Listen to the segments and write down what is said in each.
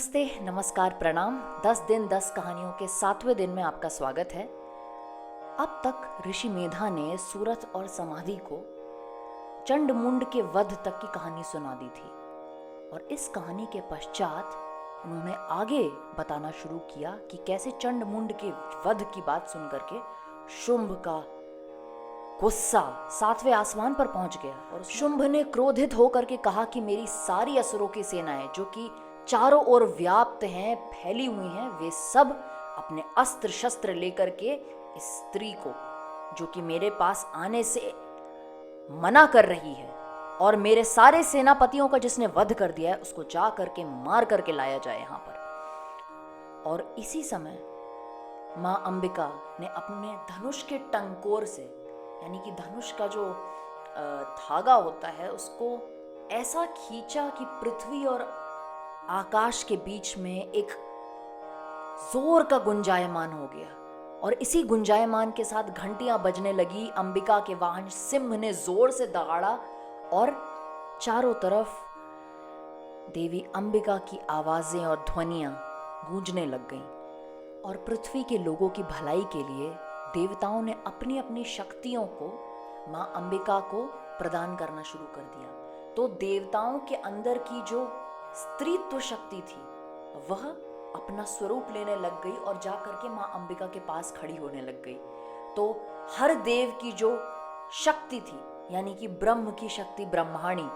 नमस्ते, नमस्कार, प्रणाम। 10 दिन 10 कहानियों के 7वें दिन में आपका स्वागत है। अब तक ऋषि मेधा ने सूरत और समाधि को चंड मुंड के वध तक की कहानी सुना दी थी और इस कहानी के पश्चात उन्होंने आगे बताना शुरू किया कि कैसे चंड मुंड के वध की बात सुन करके शुंभ का गुस्सा 7वें आसमान पर पहुंच गया और शुंभ ने क्रोधित होकर के कहा कि मेरी सारी असुरों की सेनाएं जो कि चारों ओर व्याप्त हैं, फैली हुई हैं, वे सब अपने अस्त्र शस्त्र लेकर के इस स्त्री को जो कि मेरे पास आने से मना कर रही है और मेरे सारे सेनापतियों का जिसने वध कर दिया है उसको जा करके मार करके लाया जाए यहाँ पर। और इसी समय माँ अंबिका ने अपने धनुष के टंकोर से, यानी कि धनुष का जो धागा होता है, उसको ऐसा खींचा कि पृथ्वी और आकाश के बीच में एक जोर का गुंजायमान हो गया और इसी गुंजायमान के साथ घंटियां बजने लगी। अंबिका के वाहन सिंह ने जोर से दहाड़ा और चारों तरफ देवी अंबिका की आवाजें और ध्वनियां गूंजने लग गईं और पृथ्वी के लोगों की भलाई के लिए देवताओं ने अपनी अपनी शक्तियों को मां अंबिका को प्रदान करना शुरू कर दिया। तो देवताओं के अंदर की जो स्त्रीत्व शक्ति थी वह अपना स्वरूप लेने लग गई और जा करके मां अंबिका के पास खड़ी होने लग गई। तो हर देव की जो शक्ति थी, यानी कि ब्रह्म की शक्ति ब्रह्माणी,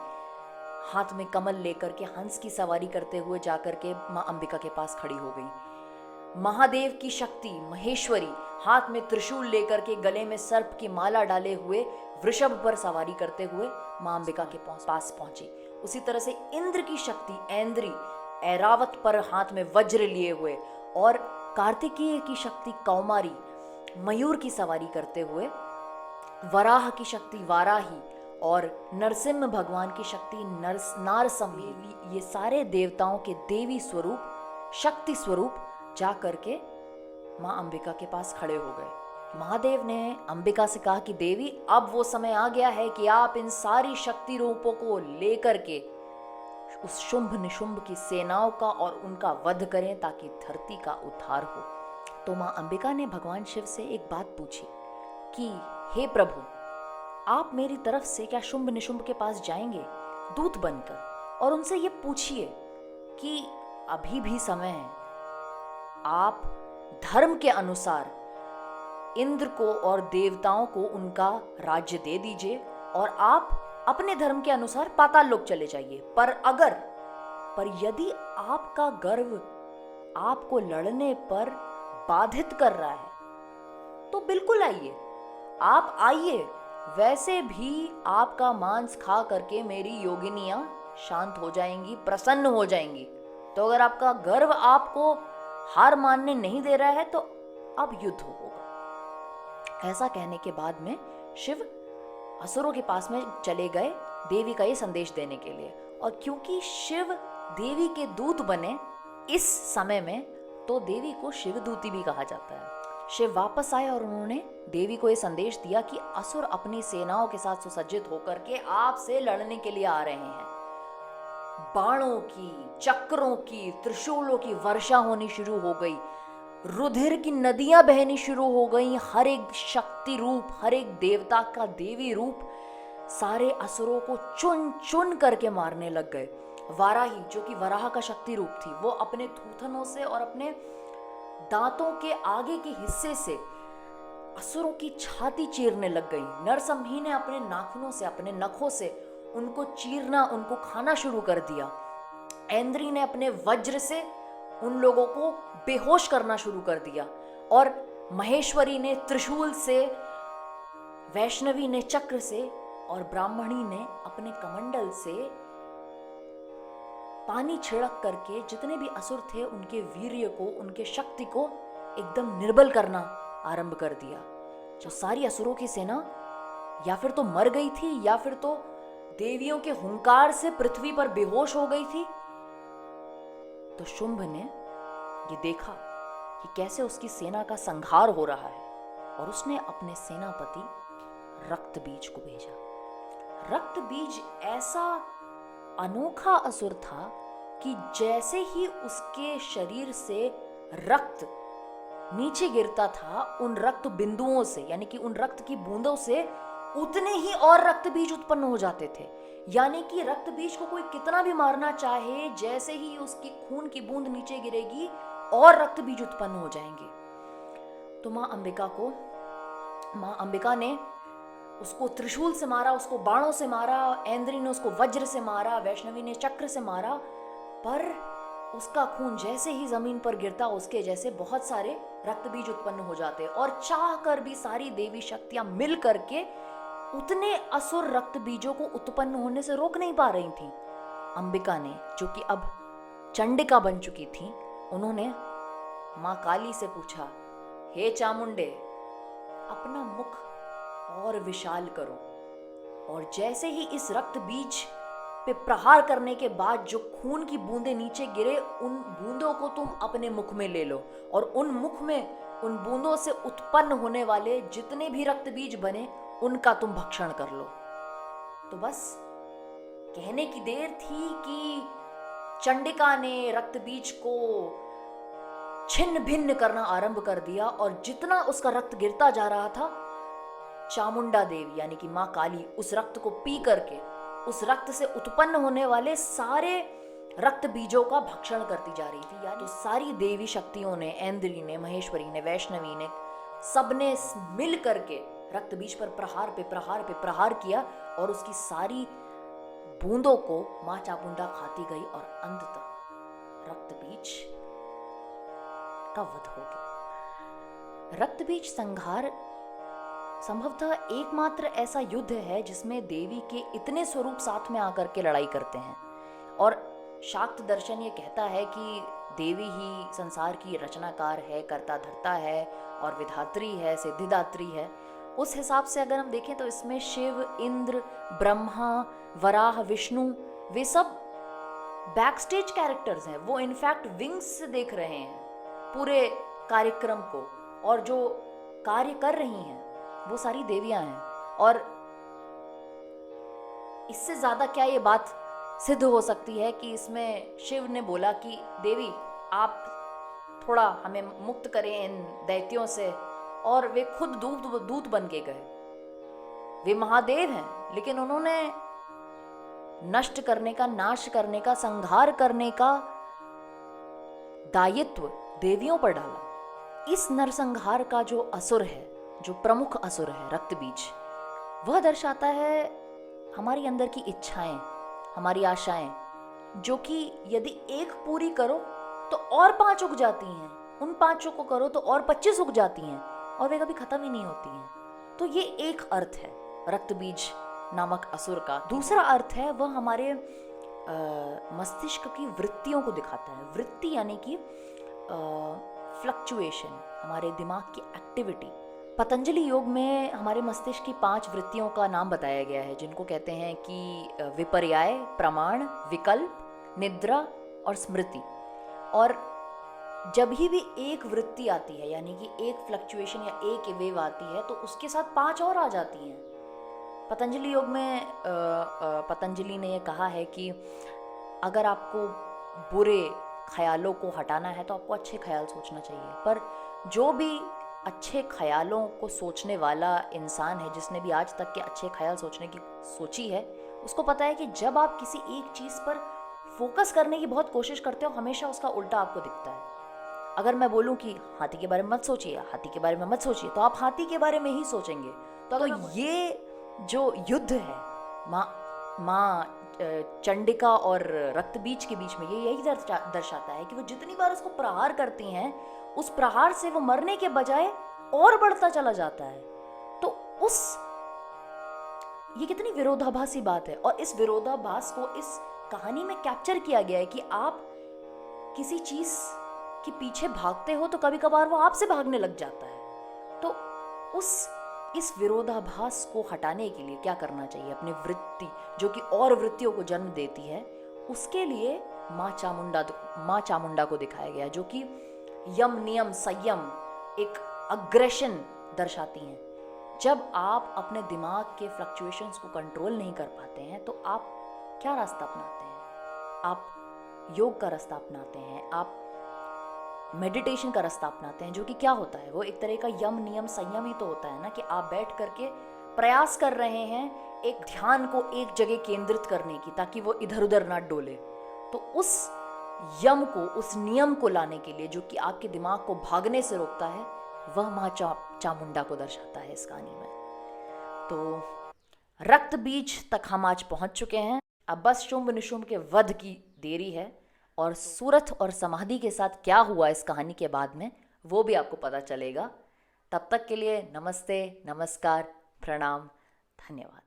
हाथ में कमल लेकर के हंस की सवारी करते हुए जाकर के मां अंबिका के पास खड़ी हो गई। महादेव की शक्ति महेश्वरी हाथ में त्रिशूल लेकर के गले में सर्प की माला डाले हुए वृषभ पर सवारी करते हुए मां अंबिका के पास पहुंची। उसी तरह से इंद्र की शक्ति ऐन्द्री ऐरावत पर हाथ में वज्र लिए हुए और कार्तिकेय की शक्ति कौमारी मयूर की सवारी करते हुए, वराह की शक्ति वाराही और नरसिंह भगवान की शक्ति नारसिंह, ये सारे देवताओं के देवी स्वरूप, शक्ति स्वरूप जा करके मां अंबिका के पास खड़े हो गए। महादेव ने अंबिका से कहा कि देवी, अब वो समय आ गया है कि आप इन सारी शक्ति रूपों को लेकर के उस शुंभ निशुंभ की सेनाओं का और उनका वध करें ताकि धरती का उद्धार हो। तो मां अंबिका ने भगवान शिव से एक बात पूछी कि हे प्रभु, आप मेरी तरफ से क्या शुंभ निशुंभ के पास जाएंगे दूत बनकर, और उनसे ये पूछिए कि अभी भी समय है, आप धर्म के अनुसार इंद्र को और देवताओं को उनका राज्य दे दीजिए और आप अपने धर्म के अनुसार पाताल लोक चले जाइए। पर यदि आपका गर्व आपको लड़ने पर बाधित कर रहा है तो बिल्कुल आइए, आप आइए। वैसे भी आपका मांस खा करके मेरी योगिनियां शांत हो जाएंगी, प्रसन्न हो जाएंगी। तो अगर आपका गर्व आपको हार मानने नहीं दे रहा है तो अब युद्ध होगा। ऐसा कहने के बाद में शिव असुरों के पास में चले गए देवी का ये संदेश देने के लिए। और क्योंकि शिव देवी के दूत बने इस समय में, तो देवी को शिवदूती भी कहा जाता है। शिव वापस आए और उन्होंने देवी को ये संदेश दिया कि असुर अपनी सेनाओं के साथ सुसज्जित होकर के आपसे लड़ने के लिए आ रहे हैं। बाणों की, चक्रों की, त्रिशूलों की वर्षा होनी शुरू हो गई, रुधिर की नदियां बहनी शुरू हो गई। हर एक शक्ति रूप, हर एक देवता का देवी रूप सारे असुरों को चुन चुन करके मारने लग गए। वाराही, जो कि वराह का शक्ति रूप थी, वो अपने थूथनों से और अपने दांतों के आगे के हिस्से से असुरों की छाती चीरने लग गई। नरसिंह ने अपने नाखूनों से, अपने नखों से उनको चीरना, उनको खाना शुरू कर दिया। ऐन्द्री ने अपने वज्र से उन लोगों को बेहोश करना शुरू कर दिया और महेश्वरी ने त्रिशूल से, वैष्णवी ने चक्र से और ब्राह्मणी ने अपने कमंडल से पानी छिड़क करके जितने भी असुर थे उनके वीर्य को, उनके शक्ति को एकदम निर्बल करना आरंभ कर दिया। जो सारी असुरों की सेना या फिर तो मर गई थी या फिर तो देवियों के हुंकार से पृथ्वी पर बेहोश हो गई थी। तो शुंभ ने ये देखा कि कैसे उसकी सेना का संहार हो रहा है और उसने अपने सेनापति रक्तबीज को भेजा। रक्तबीज ऐसा अनोखा असुर था कि जैसे ही उसके शरीर से रक्त नीचे गिरता था, उन रक्त बिंदुओं से यानी कि उन रक्त की बूंदों से उतने ही और रक्त बीज उत्पन्न हो जाते थे। यानी कि रक्त बीज को कोई कितना भी मारना चाहे, जैसे ही उसकी खून की बूंद नीचे गिरेगी और रक्त बीज उत्पन्न हो जाएंगे। तो माँ अंबिका ने उसको त्रिशूल से मारा, उसको बाणों से मारा, ऐन्द्री ने उसको वज्र से मारा, वैष्णवी ने चक्र से मारा, पर उसका खून जैसे ही जमीन पर गिरता उसके जैसे बहुत सारे रक्त बीज उत्पन्न हो जाते और चाह कर भी सारी देवी शक्तियां मिल करके उतने असुर रक्त बीजों को उत्पन्न होने से रोक नहीं पा रही थी। अंबिका ने, जो कि अब चंडिका बन चुकी थी, उन्होंने माँ काली से पूछा, हे चामुंडे, अपना मुख और विशाल करो। और जैसे ही इस रक्त बीज पे प्रहार करने के बाद जो खून की बूंदें नीचे गिरे, उन बूंदों को तुम अपने मुख में ले लो और उन बूंदों से उत्पन्न होने वाले जितने भी रक्त बीज बने उनका तुम भक्षण कर लो। तो बस कहने की देर थी कि चंडिका ने रक्त बीज को छिन्न भिन्न करना आरंभ कर दिया और जितना उसका रक्त गिरता जा रहा था, चामुंडा देवी यानी कि माँ काली उस रक्त को पी करके उस रक्त से उत्पन्न होने वाले सारे रक्त बीजों का भक्षण करती जा रही थी। यानी तो सारी देवी शक्तियों ने, ऐन्द्री ने, महेश्वरी ने, वैष्णवी ने, सबने मिल करके रक्त बीज पर प्रहार पे प्रहार किया और उसकी सारी बूंदों को माँ चामुंडा खाती गई और अंततः रक्त बीज का वध हो गया। रक्त बीज संहार संभवतः एकमात्र ऐसा युद्ध है जिसमें देवी के इतने स्वरूप साथ में आकर के लड़ाई करते हैं। और शाक्त दर्शन ये कहता है कि देवी ही संसार की रचनाकार है, कर्ता धर्ता है और विधात्री है, सिद्धिदात्री है। उस हिसाब से अगर हम देखें तो इसमें शिव, इंद्र, ब्रह्मा, वराह, विष्णु, वे सब बैक स्टेज कैरेक्टर्स हैं। वो इनफैक्ट विंग्स से देख रहे हैं पूरे कार्यक्रम को, और जो कार्य कर रही हैं वो सारी देवियां हैं। और इससे ज्यादा क्या ये बात सिद्ध हो सकती है कि इसमें शिव ने बोला कि देवी आप थोड़ा हमें मुक्त करें इन दैत्यों से, और वे खुद दूत बन के गए। वे महादेव हैं, लेकिन उन्होंने नष्ट करने का, नाश करने का, संहार करने का दायित्व देवियों पर डाला। इस नरसंहार का जो असुर है, जो प्रमुख असुर है रक्त बीज, वह दर्शाता है हमारी अंदर की इच्छाएं, हमारी आशाएं, जो कि यदि एक पूरी करो तो और 5 उग जाती हैं, उन 5 को करो तो और 25 उग जाती हैं और वे कभी खत्म ही नहीं होती हैं। तो ये एक अर्थ है रक्त बीज नामक असुर का। दूसरा अर्थ है वह हमारे मस्तिष्क की वृत्तियों को दिखाता है। वृत्ति यानी कि फ्लक्चुएशन, हमारे दिमाग की एक्टिविटी। पतंजलि योग में हमारे मस्तिष्क की 5 वृत्तियों का नाम बताया गया है, जिनको कहते हैं कि विपर्याय, प्रमाण, विकल्प, निद्रा और स्मृति। और जब भी एक वृत्ति आती है, यानी कि एक फ्लक्चुएशन या एक वेव आती है, तो उसके साथ 5 और आ जाती हैं। पतंजलि योग में पतंजलि ने यह कहा है कि अगर आपको बुरे ख्यालों को हटाना है तो आपको अच्छे ख्याल सोचना चाहिए। पर जो भी अच्छे ख्यालों को सोचने वाला इंसान है, जिसने भी आज तक के अच्छे ख्याल सोचने की सोची है, उसको पता है कि जब आप किसी एक चीज़ पर फोकस करने की बहुत कोशिश करते हो, हमेशा उसका उल्टा आपको दिखता है। अगर मैं बोलूं कि हाथी के बारे में मत सोचिए, हाथी के बारे में मत सोचिए, तो आप हाथी के बारे में ही सोचेंगे। तो ये जो युद्ध है माँ चंडिका और रक्त बीज के बीच में, ये यही दर्शाता है कि वो जितनी बार उसको प्रहार करती हैं, उस प्रहार से वो मरने के बजाय और बढ़ता चला जाता है। तो ये कितनी विरोधाभासी बात है। और इस विरोधाभास को इस कहानी में कैप्चर किया गया है कि आप किसी चीज के पीछे भागते हो तो कभी कभार वो आपसे भागने लग जाता है। तो इस विरोधाभास को हटाने के लिए क्या करना चाहिए? अपनी वृत्ति, जो कि और वृत्तियों को जन्म देती है, उसके लिए माँ चामुंडा को दिखाया गया, जो कि यम, नियम, संयम, एक अग्रेशन दर्शाती हैं। जब आप अपने दिमाग के फ्लक्चुएशंस को कंट्रोल नहीं कर पाते हैं तो आप क्या रास्ता अपनाते हैं? आप योग का रास्ता अपनाते हैं, आप मेडिटेशन का रास्ता अपनाते हैं, जो कि क्या होता है, वो एक तरह का यम नियम संयम ही तो होता है ना, कि आप बैठ करके प्रयास कर रहे हैं एक ध्यान को एक जगह केंद्रित करने की, ताकि वो इधर उधर ना डोले। तो उस यम को, उस नियम को लाने के लिए, जो कि आपके दिमाग को भागने से रोकता है, वह माँ चामुंडा को दर्शाता है इस कहानी में। तो रक्त बीज तक हम आज पहुंच चुके हैं। अब बस शुंभ निशुंभ के वध की देरी है, और सूरथ और समाधि के साथ क्या हुआ इस कहानी के बाद में, वो भी आपको पता चलेगा। तब तक के लिए नमस्ते, नमस्कार, प्रणाम, धन्यवाद।